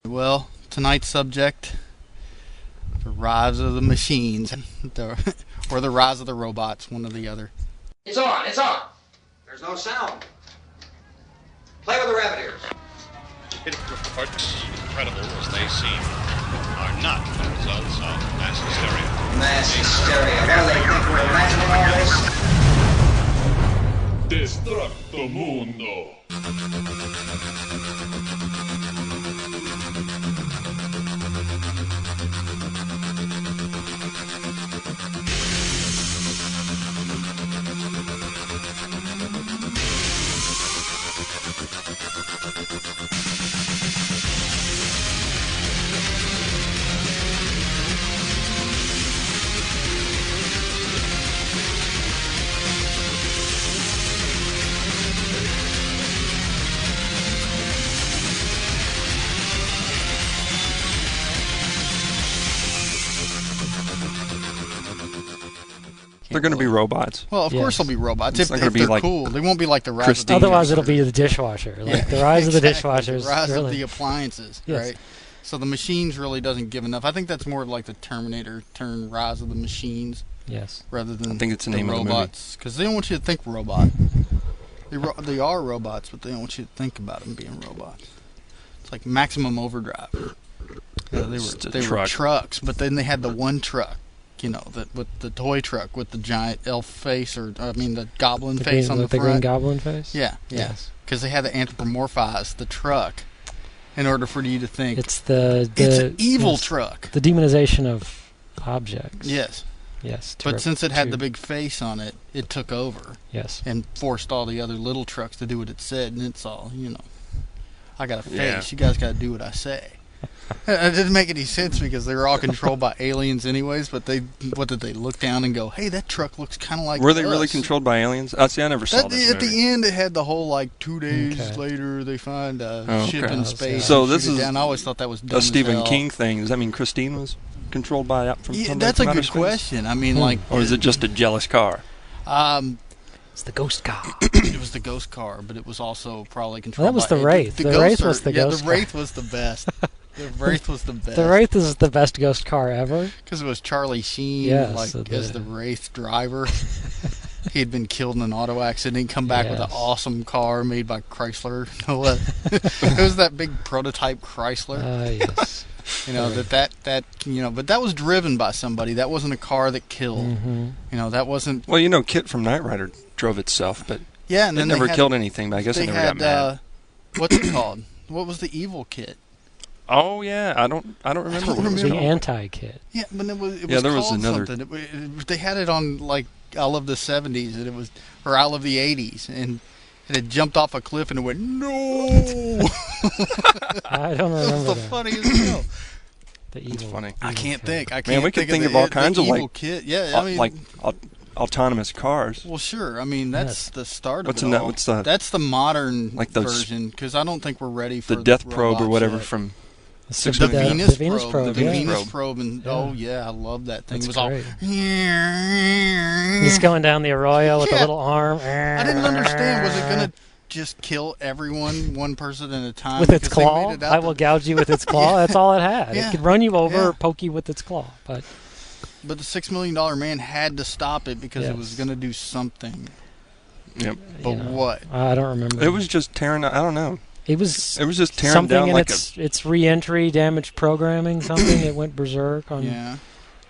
Well, tonight's subject, the rise of the machines, or the rise of the robots, one or the other. It's on, it's on. There's no sound. Play with the rabbit ears. Reports, incredible as they seem, are not the results of mass hysteria. Mass hysteria. What do they think we're imagining all this? Destructomundo. They're going to be robots. Well, of course they'll be robots if not they're like cool. They won't be like the rise Christine. of the Otherwise, it'll be the dishwasher. Like the rise of the dishwashers. The rise really. of the appliances, Yes. right? So the machines really doesn't give enough. I think that's more like the Terminator turn rise of the machines Yes. rather than I think it's the name of the movie. robots. Because they don't want you to think robot. They are robots, but they don't want you to think about them being robots. It's like Maximum Overdrive. They were trucks, but then they had the one truck. You know, with the toy truck with the giant elf face, the goblin face on the front. The green goblin face? Yeah. Yes. Because they had to anthropomorphize the truck in order for you to think It's it's an evil truck. The demonization of objects. Yes. Yes. But since it had the big face on it, it took over. Yes. And forced all the other little trucks to do what it said, and it's all, I got a face. Yeah. You guys got to do what I say. It didn't make any sense because they were all controlled by aliens anyways, but what did they look down and go, hey, that truck looks kind of like Were they us. really controlled by aliens? See, I never saw this At movie. the end, it had the whole, 2 days later, they find a ship in space. So and this shoot it is down. I always thought that was dumb a Stephen as hell. King thing. Does that mean Christine was controlled by somebody that's a from outer good space? question. Or is it just a jealous car? It's the ghost car. It was the ghost car, but it was also probably controlled Well, that was by the Wraith. The Wraith was the ghost the Wraith was the best. The Wraith was the best. The Wraith is the best ghost car ever. Because it was Charlie Sheen, Yes, as the Wraith driver. He had been killed in an auto accident. He'd come back with an awesome car made by Chrysler. It was that big prototype Chrysler. Yes. But that was driven by somebody. That wasn't a car that killed. Mm-hmm. That wasn't. Well, Kit from Knight Rider drove itself, but yeah, and it then never killed anything. But I guess it never got mad. What's it called? What was the evil Kit? Oh yeah, I don't remember what it was The called. anti-kit. Yeah, but it was there was called another. something. They had it on I Love the 70s, and or I Love the 80s, and it had jumped off a cliff and it went no. I don't remember. That was the funniest show. The evil. It's funny. I can't think. Man, we could think of all kinds of evil Kit. Yeah, autonomous cars. Well, sure. That's the start of What's it all. That's the modern version, because I don't think we're ready for the Death Probe or whatever yet. from The 6 Venus Probe. The Venus Probe. And yeah. Oh, yeah, I love that thing. That's it was great. all... He's going down the arroyo with a little arm. I didn't understand. Was it going to just kill everyone, one person at a time? With its Because they claw? made it out I will gouge you with its claw. That's all it had. Yeah. It could run you over Yeah. or poke you with its claw. But the $6 million man had to stop it because it was going to do something. Yep. But what? I don't remember. It was just tearing. I don't know. It was just tearing something down in like its re-entry damaged programming. Something it went berserk on. Yeah.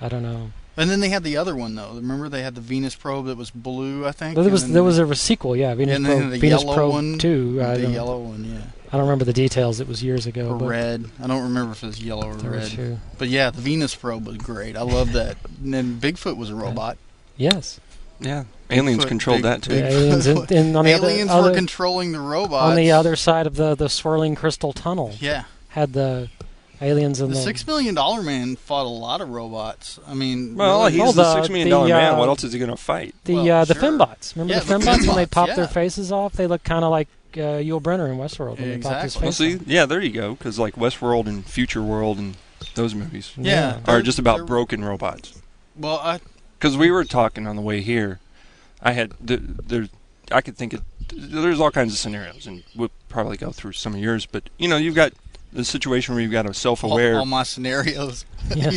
I don't know. And then they had the other one though. Remember they had the Venus probe that was blue, I think. There was a sequel, yeah. Venus Probe, the Venus yellow Probe one 2. The yellow one, yeah. I don't remember the details. It was years ago. Or but red. I don't remember if it was yellow or there were red. two. But yeah, the Venus probe was great. I love that. And then Bigfoot was a robot. Yes. Yeah. Aliens controlled that too. Yeah, aliens on the aliens other, were controlling the robots. on the other side of the swirling crystal tunnel. Yeah. Had the aliens in the the $6 million man fought a lot of robots. I mean, well, really, he's the $6 million man. What else is he going to fight? The sure. fembots. Remember the fembots when they pop yeah. their faces off? They look kind of like Yul Brynner in Westworld when they popped his face Well, see, off. yeah, there you go. Because like Westworld and Future World and those movies, yeah, are just about broken robots. Well, because we were talking on the way here, I could think of there's all kinds of scenarios, and we'll probably go through some of yours. But you've got the situation where you've got a all self-aware. my scenarios. Yeah.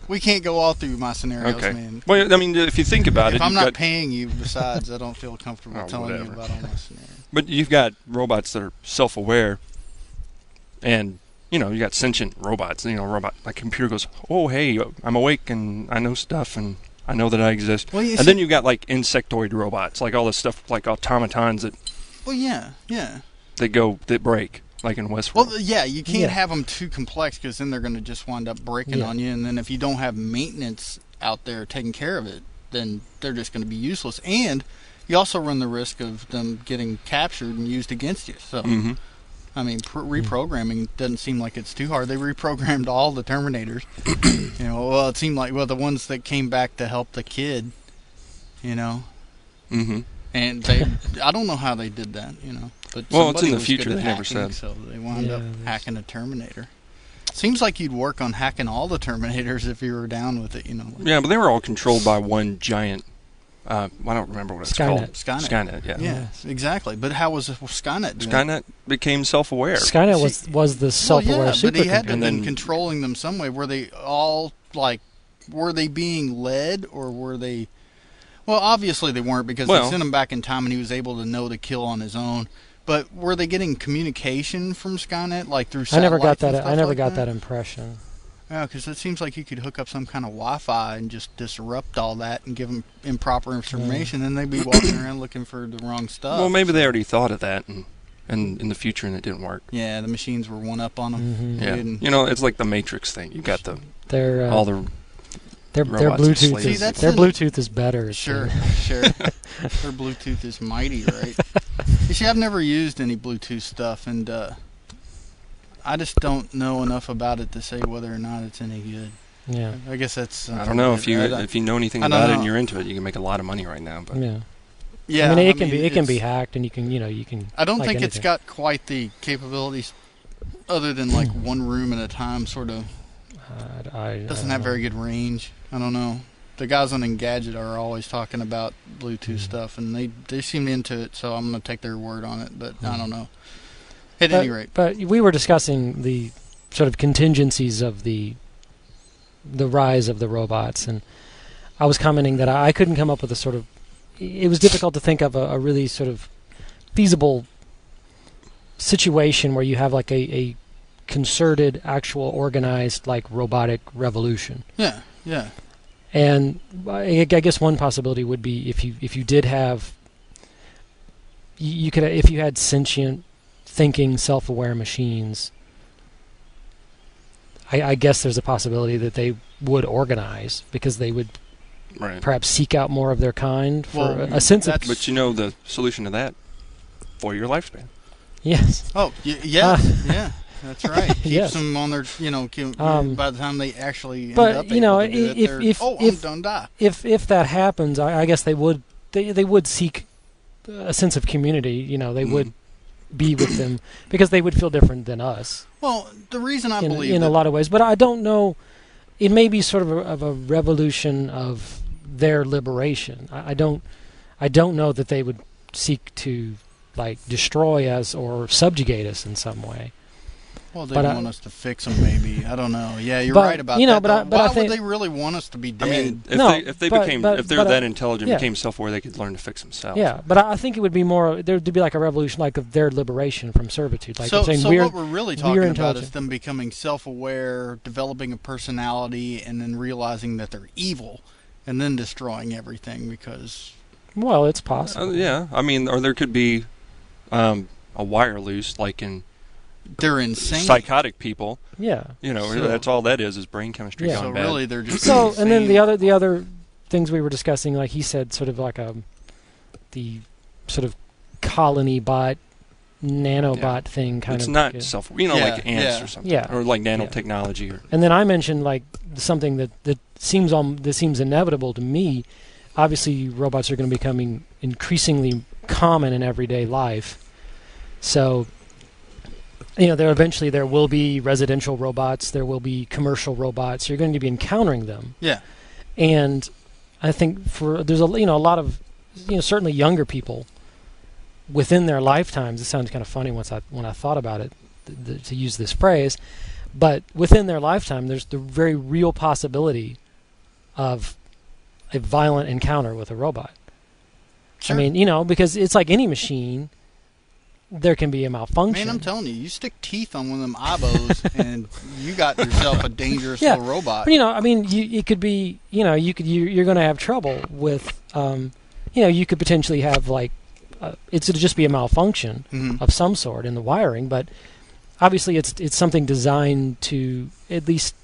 We can't go all through my scenarios, Okay. man. Well, I mean, if you think about it, If I'm you've not got, paying you, besides, I don't feel comfortable Oh, telling you whatever. about all my scenarios. but you've got robots that are self-aware, and you know, you got sentient robots. You know, robot like computer goes, oh hey, I'm awake and I know stuff and I know that I exist. Well, you and see- then you've got like insectoid robots, like all this stuff, like automatons that Well, yeah. that break, like in Westworld. Well, yeah, you can't Yeah. have them too complex because then they're going to just wind up breaking Yeah. on you. And then if you don't have maintenance out there taking care of it, then they're just going to be useless. And you also run the risk of them getting captured and used against you. So, hmm I mean, reprogramming doesn't seem like it's too hard. They reprogrammed all the Terminators. Well, it seemed like, the ones that came back to help the kid, hmm and they, I don't know how they did that, But Well, it's somebody in the was future, good at they never hacking, said. So they wound up there's- hacking a Terminator. Seems like you'd work on hacking all the Terminators if you were down with it, Yeah, but they were all controlled by one giant. I don't remember what it's called. Skynet. Skynet. Yeah. Yeah, exactly. But how was Skynet doing? Skynet became self-aware. Skynet was the self-aware well, yeah, but he had to supercomputer. have And been then- controlling them some way. Were they all were they being led, or were they? Well, obviously they weren't because Well- they sent him back in time and he was able to know to kill on his own. But were they getting communication from Skynet, like through I satellites? never got that. and I stuff never like got that impression. Yeah, because it seems like you could hook up some kind of Wi-Fi and just disrupt all that and give them improper information, and they'd be walking around looking for the wrong stuff. Well, maybe they already thought of that, and in the future, and it didn't work. Yeah, the machines were one up on them. Mhm. Yeah, you know, it's like the Matrix thing. You got Their all the their robots Bluetooth enslaved. See, is that's their the- Bluetooth is better. Sure, sure. Their Bluetooth is mighty, right? You see, I've never used any Bluetooth stuff, and I just don't know enough about it to say whether or not it's any good. Yeah. I guess that's. I don't know if you I if you know anything I don't about it know. and you're into it, you can make a lot of money right now. But Yeah. Yeah, I mean, it can be it's- hacked, and you can. I don't like think it's anything. got quite the capabilities, other than like one room at a time. Sort of I doesn't don't have know. very good range. I don't know. The guys on Engadget are always talking about Bluetooth stuff, and they seem into it. So I'm going to take their word on it. But I don't know. At any rate, But we were discussing the sort of contingencies of the rise of the robots, and I was commenting that I couldn't come up with a sort of. It was difficult to think of a really sort of feasible situation where you have like a concerted, actual, organized, like robotic revolution. yeah. And I guess one possibility would be if you did have you could if you had sentient, thinking, self-aware machines. I guess there's a possibility that they would organize because they would right. perhaps seek out more of their kind for Well, a sense of that's- But you know the solution to that: 4-year lifespan. yes. Oh, yes, yeah. That's right. Keeps Yes. them on their, by the time they actually end but, up you know, able to do it, if- they're, if- I'm if- done die. If that happens, I guess they would seek a sense of community. You know, they would be with them because they would feel different than us. Well, the reason I believe in that, a lot of ways, but I don't know. It may be sort of a revolution of their liberation. I don't know that they would seek to like destroy us or subjugate us in some way. well, they but want us to fix them, maybe. I don't know. Yeah, you're But, right about you know, that. but I- though. but I Why think- would they really want us to be I dead? mean, No, if they but- became but- if they're but, that intelligent, yeah. became self-aware, they could learn to fix themselves. Yeah, but I think it would be more there'd be like a revolution, like of their liberation from servitude. Like so, saying so we're what we're really talking about is intelligent. them becoming self-aware, developing a personality, and then realizing that they're evil, and then destroying everything because. well, it's possible. Yeah. I mean, or there could be a wire loose, like in They're insane. psychotic people. Yeah. You know, So- that's all that is brain chemistry Yeah. gone So bad. really, they're just. So and then insane. the other things we were discussing, like he said, sort of like the sort of colony bot, nanobot thing kind it's of. not yeah. self, Yeah, like ants yeah. or something, Yeah. or like nanotechnology, or And then I mentioned like something that seems inevitable to me. Obviously, robots are going to be becoming increasingly common in everyday life. So, you know, there will be residential robots, there will be commercial robots. You're going to be encountering them, Yeah. and I think there's a lot of certainly younger people within their lifetimes. It sounds kind of funny when I thought about it. to use this phrase, but within their lifetime, there's the very real possibility of a violent encounter with a robot. Sure. I mean, because it's like any machine, there can be a malfunction. Man, I'm telling you, you stick teeth on one of them eyebrows, and you got yourself a dangerous little robot. But, it could be, you're going to have trouble with, you could potentially have it'll just be a malfunction of some sort in the wiring, but obviously it's something designed to, at least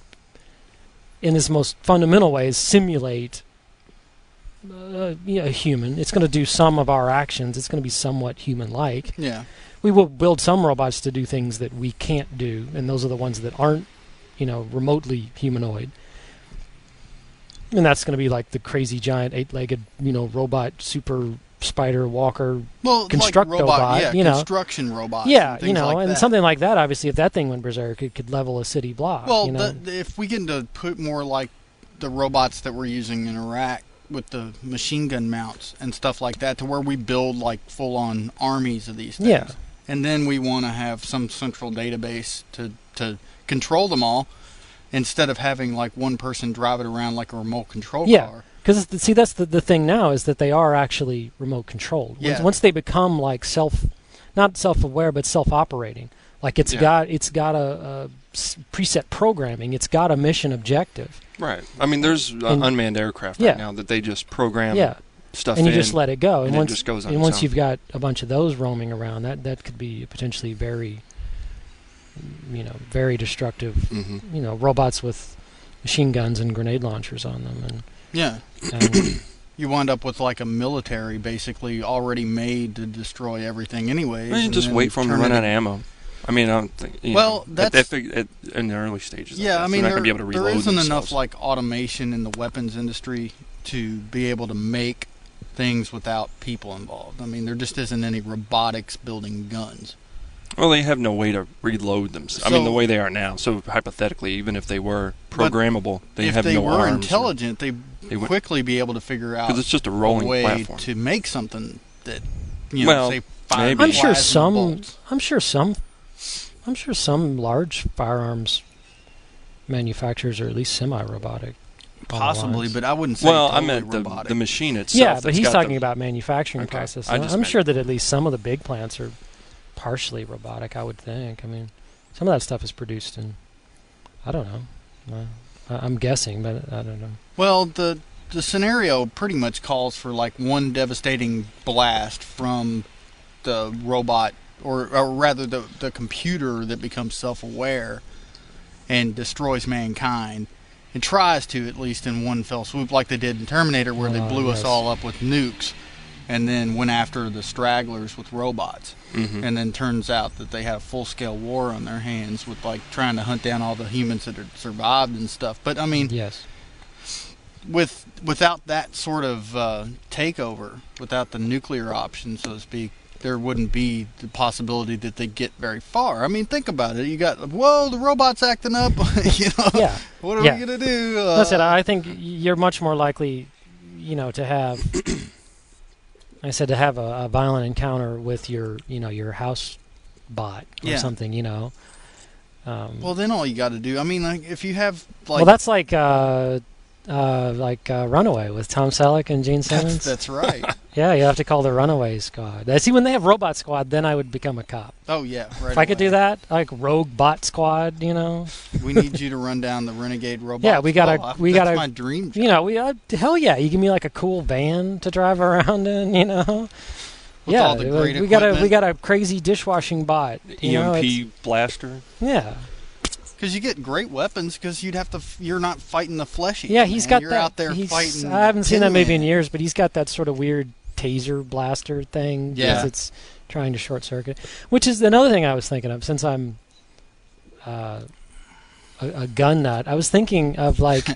in its most fundamental ways, simulate a human. It's going to do some of our actions. It's going to be somewhat human-like. Yeah. We will build some robots to do things that we can't do, and those are the ones that aren't, remotely humanoid. And that's going to be like the crazy giant 8-legged, robot, super spider walker, constructobot, like construction robots. Yeah, and that. Something like that. Obviously, if that thing went berserk, it could level a city block. Well, if we get to put more like the robots that we're using in Iraq with the machine gun mounts and stuff like that, to where we build like full-on armies of these things. Yeah. And then we want to have some central database to control them all, instead of having like one person drive it around like a remote control car. Because that's the thing now, is that they are actually remote controlled. Once they become like not self-aware but self-operating, like it's got a preset programming, it's got a mission objective. Right. I mean, there's unmanned aircraft right now that they just program stuff and you in, just let it go, and it just goes on. And once you've got a bunch of those roaming around, that could be potentially very, very destructive. Robots with machine guns and grenade launchers on them, and you wind up with like a military basically already made to destroy everything anyways. Well, you just wait for them to run out of ammo. I mean, I don't think. That's in the early stages. Yeah, I mean, they're not going to be able to reload there isn't themselves. enough like automation in the weapons industry to be able to make things without people involved. I mean, there just isn't any robotics building guns. Well, they have no way to reload them. I mean, the way they are now. So hypothetically, even if they were programmable, they have no arms. If they were intelligent, they would quickly be able to figure out it's just a rolling way platform to make something that say maybe. I'm sure some large firearms manufacturers are at least semi-robotic. Possibly, but I wouldn't say I totally meant robotic. the machine itself. Yeah, but he's talking about manufacturing process. I'm sure that at least some of the big plants are partially robotic, I would think. I mean, some of that stuff is produced in, I don't know. I'm guessing, but I don't know. Well, the scenario pretty much calls for like one devastating blast from the robot, or rather the computer that becomes self-aware and destroys mankind. It tries to, at least in one fell swoop, like they did in Terminator, where they blew us all up with nukes and then went after the stragglers with robots. And then turns out that they had a full-scale war on their hands with like trying to hunt down all the humans that had survived and stuff. But I mean, without that sort of takeover, without the nuclear option, so to speak, there wouldn't be the possibility that they get very far. I mean, think about it. You got, the robot's acting up. What are we going to do? Listen, I think you're much more likely, to have, I said, to have a violent encounter with your house bot or something, well, then all you got to do, I mean, like, if you have, like... Well, that's like Runaway with Tom Selleck and Gene Simmons. That's right. Yeah, you have to call the Runaway Squad. See, when they have Robot Squad, then I would become a cop. Oh, yeah, right. If I could do that, like Rogue Bot Squad, We need you to run down the Renegade Robot. Yeah, that's my dream job. Hell yeah, you give me like a cool van to drive around in, With all the great equipment. we got a crazy dishwashing bot. EMP blaster. Yeah. Because you get great weapons, because you're not fighting the fleshy. Yeah, he's got you're that. Out there fighting. I haven't seen that movie in years, but he's got that sort of weird taser blaster thing. Yeah. Because it's trying to short circuit. Which is another thing I was thinking of, since I'm a gun nut. I was thinking of like,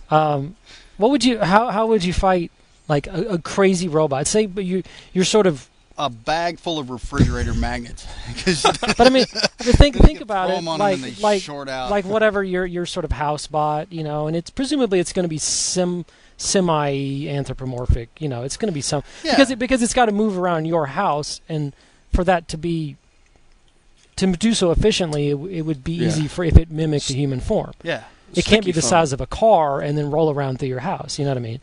how would you fight like a crazy robot? Say, but you're sort of a bag full of refrigerator magnets. But I mean, think about it, like whatever your sort of house bot, and it's presumably it's going to be semi-anthropomorphic, it's going to be because it's got to move around your house, and for that to to do so efficiently, it would be Yeah. easy for if it mimicked a human form. Yeah. It can't be Sticky the foam. size of a car and then roll around through your house. You know what I mean?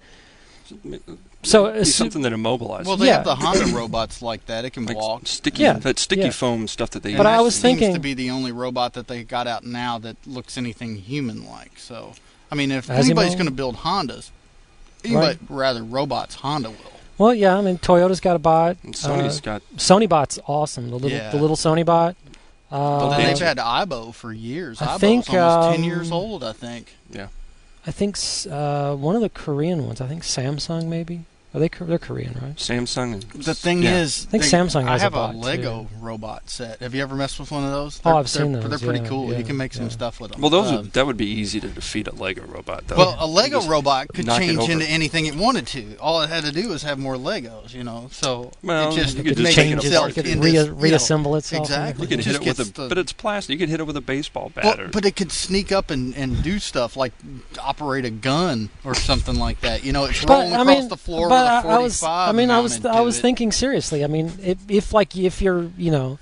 So It'd be something that immobilizes. Well, they Yeah. have the Honda robots like that. It can like walk. sticky, Yeah. that sticky Yeah. foam stuff that they And But use. I that was seems thinking- to be the only robot that they got out now that looks anything human-like. So, I mean, if As anybody's you know. going to build Hondas, anybody, rather robots, Honda will. Well, yeah. I mean, Toyota's got a bot. And Sony's got Sony bot's awesome. The Yeah. little Sony bot. But then Yeah. they've had Ibo for years. I Ibo's think, almost 10 years old, I think. I think one of the Korean ones. I think Samsung maybe. Are they're Korean, right? Samsung. And, The thing yeah. is, I think Samsung I has have a bot, Lego robot set. Have you ever messed with one of those? Oh, I've They're- seen They're those, pretty yeah, cool. yeah, You can make some yeah. stuff with them. Well, that would be easy to defeat a Lego robot, though. Well, a Lego Just robot could knock it change over. into anything it wanted to. All it had to do was have more Legos, you know. So Well, it just you could it just makes take it Changes, apart. itself it could into, you know, reassemble itself. exactly. You could It hit just it with gets a, the- but it's plastic. You could hit it with a baseball bat. Well, or, but it could sneak up and do stuff like operate a gun or something like that. You know, it's rolling across the floor with a 45. I was thinking seriously. I mean, if you're, you know,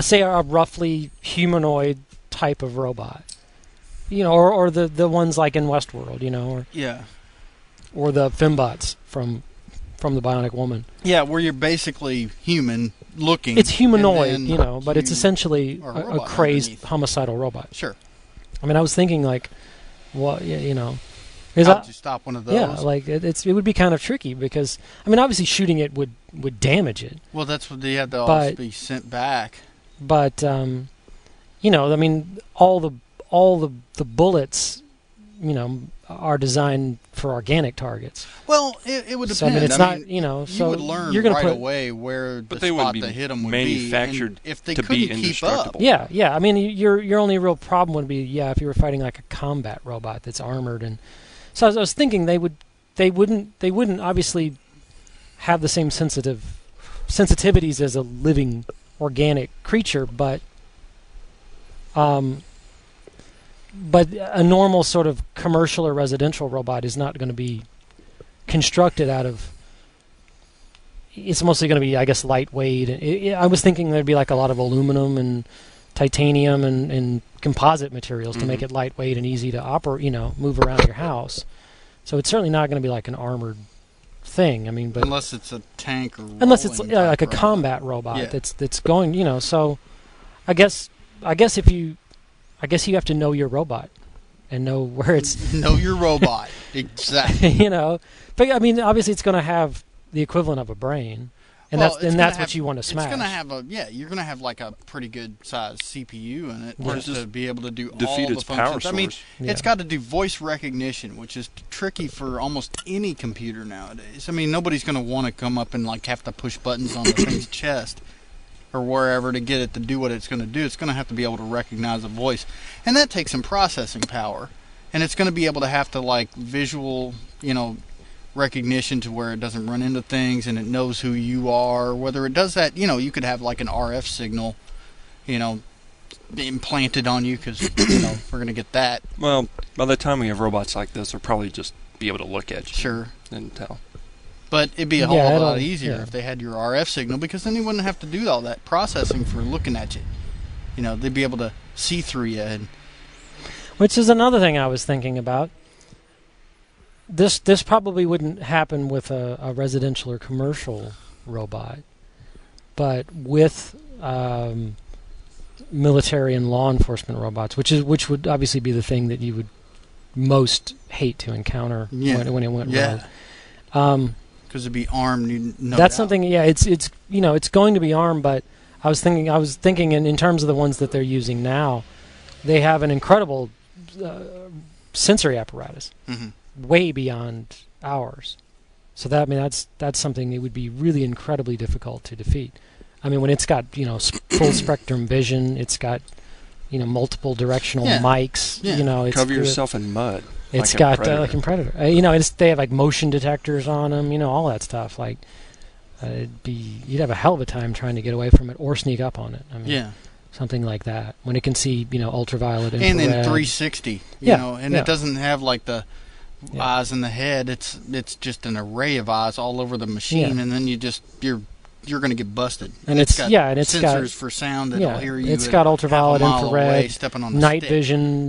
say a roughly humanoid type of robot, you know, or the ones like in Westworld, you know, or the fembots from the Bionic Woman. Yeah, where you're basically human looking. It's humanoid, and then you know, but it's you essentially are a robot crazed underneath. homicidal robot. Sure. I mean, I was thinking like, well, you know, How would you stop one of those? yeah, like it would be kind of tricky because I mean, obviously shooting it would damage it. Well, that's what they had to all But- be sent back. But you know, I mean, all the bullets, you know, are designed for organic targets. Well, it would depend. So I mean, it's I mean, not, you know, you so would learn you're gonna right put, away where But the they wouldn't spot be to hit them would manufactured be. And if they to be couldn't keep up, indestructible. Yeah. I mean, your only real problem would be if you were fighting like a combat robot that's armored, and so I was thinking they wouldn't obviously have the same sensitivities as a living organic creature, but a normal sort of commercial or residential robot is not going to be constructed out of. It's mostly going to be, I guess, lightweight. I was thinking there'd be like a lot of aluminum and titanium and composite materials to make it lightweight and easy to operate, you know, move around your house. So it's certainly not going to be like an armored thing. I mean, but unless it's a tank or unless it's rolling like a type robot. combat robot Yeah. that's going, you know. So I guess you have to know your robot and know where it's, Know your robot. Exactly. you know. But I mean, obviously, it's going to have the equivalent of a brain, and Well, that's it's gonna what have- you want to smash. It's going to have you're going to have like a pretty good sized CPU in it Or just to just be able to do defeat all the its power functions. I mean, source. it's Yeah. got to do voice recognition, which is tricky for almost any computer nowadays. I mean, nobody's going to want to come up and like have to push buttons on the thing's chest or wherever to get it to do what it's going to do. It's going to have to be able to recognize a voice, and that takes some processing power. And it's going to be able to have to like visual, you know, recognition to where it doesn't run into things and it knows who you are. Whether it does that, you know, you could have like an RF signal, you know, implanted on you because, you know, we're going to get that. Well, by the time we have robots like this, they'll probably just be able to look at you Sure. and tell. But it'd be a whole Yeah, lot it'll- easier yeah. if they had your RF signal because then they wouldn't have to do all that processing for looking at you. You know, they'd be able to see through you. And Which is another thing I was thinking about. This probably wouldn't happen with a residential or commercial robot, but with military and law enforcement robots, which would obviously be the thing that you would most hate to encounter when it went wrong. because it'd be armed. No That's doubt. something. Yeah, it's you know, it's going to be armed, but I was thinking in terms of the ones that they're using now, they have an incredible sensory apparatus, way beyond ours. So that's something that would be really incredibly difficult to defeat. I mean, when it's got, you know, full spectrum vision, it's got, you know, multiple directional mics. Yeah. You know, it's Cover yourself in mud. It's like got a Predator. like in Predator. You know, they have like motion detectors on them. You know, all that stuff. Like, you'd have a hell of a time trying to get away from it or sneak up on it. I mean, something like that. When it can see, you know, ultraviolet, infrared. And in 360, you know, and it doesn't have like the eyes in the head. It's just an array of eyes all over the machine, and then you're you're going to get busted. And it's got sensors for sound that'll hear you. It's got ultraviolet, half a mile infrared, away, stepping on the night stick. vision.